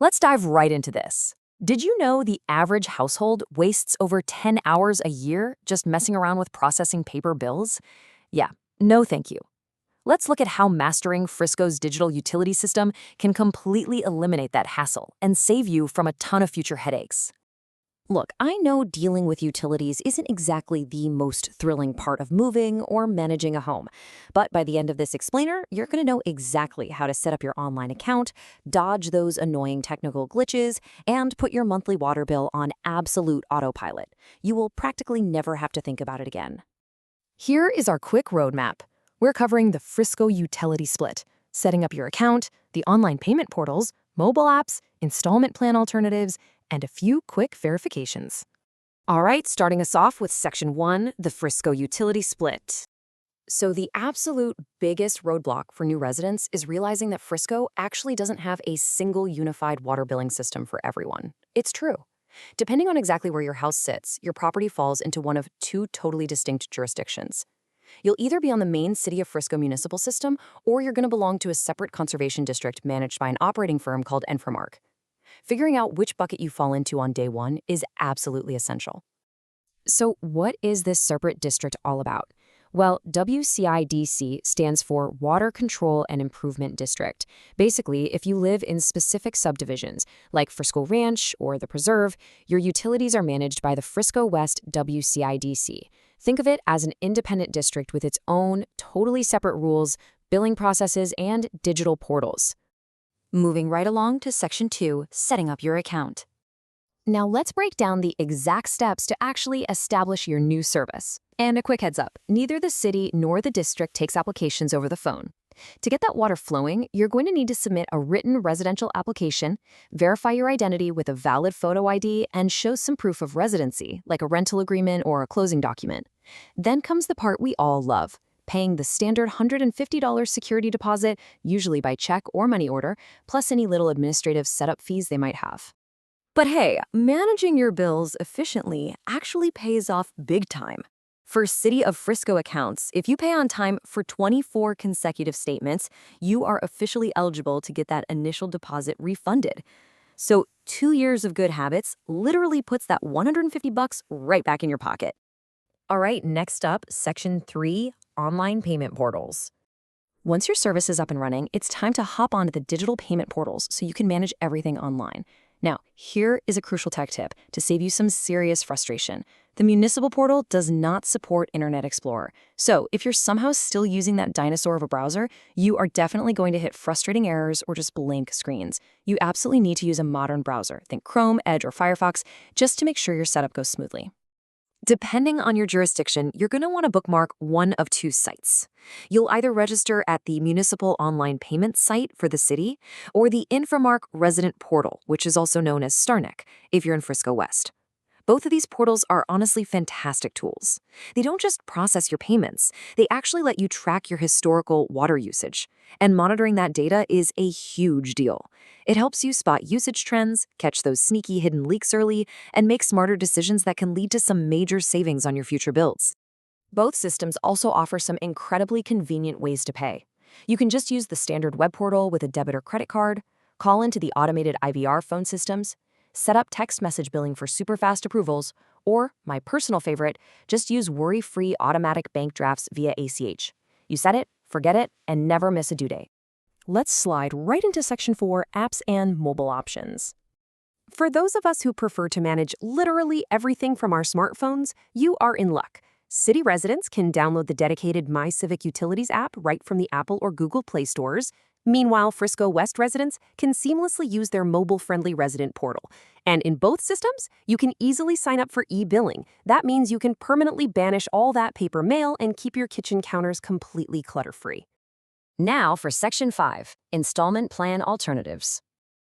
Let's dive right into this. Did you know the average household wastes over 10 hours a year just messing around with processing paper bills? Yeah, no thank you. Let's look at how mastering Frisco's digital utility system can completely eliminate that hassle and save you from a ton of future headaches. Look, I know dealing with utilities isn't exactly the most thrilling part of moving or managing a home, but by the end of this explainer, you're going to know exactly how to set up your online account, dodge those annoying technical glitches, and put your monthly water bill on absolute autopilot. You will practically never have to think about it again. Here is our quick roadmap. We're covering the Frisco utility split, setting up your account, the online payment portals, mobile apps, installment plan alternatives, and a few quick verifications. All right, starting us off with Section 1, the Frisco utility split. So the absolute biggest roadblock for new residents is realizing that Frisco actually doesn't have a single unified water billing system for everyone. It's true. Depending on exactly where your house sits, your property falls into one of two totally distinct jurisdictions. You'll either be on the main City of Frisco municipal system, or you're going to belong to a separate conservation district managed by an operating firm called Enframark. Figuring out which bucket you fall into on day one is absolutely essential. So what is this separate district all about? Well, WCIDC stands for Water Control and Improvement District. Basically, if you live in specific subdivisions, like Frisco Ranch or the Preserve, your utilities are managed by the Frisco West WCIDC. Think of it as an independent district with its own, totally separate rules, billing processes, and digital portals. Moving right along to Section 2, setting up your account. Now let's break down the exact steps to actually establish your new service. And a quick heads up, neither the city nor the district takes applications over the phone. To get that water flowing, you're going to need to submit a written residential application, verify your identity with a valid photo ID, and show some proof of residency, like a rental agreement or a closing document. Then comes the part we all love, paying the standard $150 security deposit, usually by check or money order, plus any little administrative setup fees they might have. But hey, managing your bills efficiently actually pays off big time. For City of Frisco accounts, if you pay on time for 24 consecutive statements, you are officially eligible to get that initial deposit refunded. So 2 years of good habits literally puts that $150 right back in your pocket. All right, next up, Section 3, online payment portals. Once your service is up and running, it's time to hop onto the digital payment portals so you can manage everything online. Now, here is a crucial tech tip to save you some serious frustration. The municipal portal does not support Internet Explorer. So if you're somehow still using that dinosaur of a browser, you are definitely going to hit frustrating errors or just blank screens. You absolutely need to use a modern browser, think Chrome, Edge, or Firefox, just to make sure your setup goes smoothly. Depending on your jurisdiction, you're going to want to bookmark one of two sites. You'll either register at the municipal online payment site for the city or the Inframark resident portal, which is also known as Starneck, if you're in Frisco West. Both of these portals are honestly fantastic tools. They don't just process your payments, they actually let you track your historical water usage. And monitoring that data is a huge deal. It helps you spot usage trends, catch those sneaky hidden leaks early, and make smarter decisions that can lead to some major savings on your future bills. Both systems also offer some incredibly convenient ways to pay. You can just use the standard web portal with a debit or credit card, call into the automated IVR phone systems, set up text message billing for super fast approvals, or, my personal favorite, just use worry-free automatic bank drafts via ACH. You set it, forget it, and never miss a due date. Let's slide right into Section 4, apps and mobile options. For those of us who prefer to manage literally everything from our smartphones, you are in luck. City residents can download the dedicated My Civic Utilities app right from the Apple or Google Play stores. Meanwhile, Frisco West residents can seamlessly use their mobile-friendly resident portal. And in both systems, you can easily sign up for e-billing. That means you can permanently banish all that paper mail and keep your kitchen counters completely clutter-free. Now for Section 5, installment plan alternatives.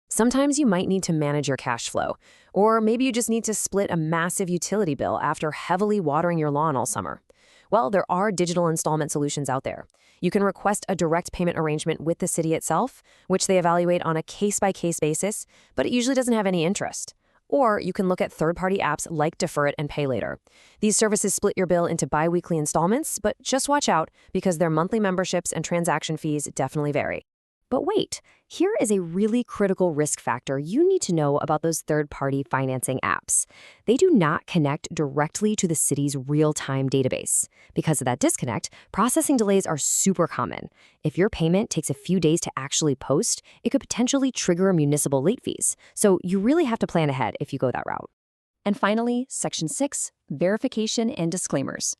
Sometimes you might need to manage your cash flow, or maybe you just need to split a massive utility bill after heavily watering your lawn all summer. Well, there are digital installment solutions out there. You can request a direct payment arrangement with the city itself, which they evaluate on a case-by-case basis, but it usually doesn't have any interest. Or you can look at third-party apps like Defer It and Pay Later. These services split your bill into bi-weekly installments, but just watch out because their monthly memberships and transaction fees definitely vary. But wait, here is a really critical risk factor you need to know about those third-party financing apps. They do not connect directly to the city's real-time database. Because of that disconnect, processing delays are super common. If your payment takes a few days to actually post, it could potentially trigger municipal late fees. So you really have to plan ahead if you go that route. And finally, Section 6, verification and disclaimers.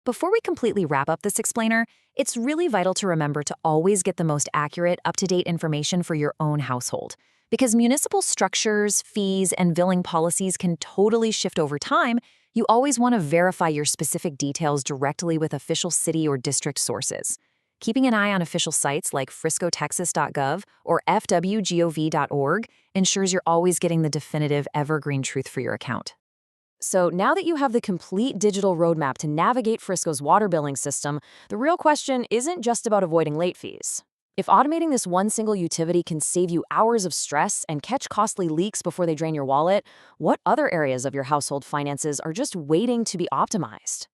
Before we completely wrap up this explainer, it's really vital to remember to always get the most accurate, up-to-date information for your own household. Because municipal structures, fees, and billing policies can totally shift over time, you always want to verify your specific details directly with official city or district sources. Keeping an eye on official sites like friscotexas.gov or fwgov.org ensures you're always getting the definitive evergreen truth for your account. So now that you have the complete digital roadmap to navigate Frisco's water billing system, the real question isn't just about avoiding late fees. If automating this one single utility can save you hours of stress and catch costly leaks before they drain your wallet, what other areas of your household finances are just waiting to be optimized?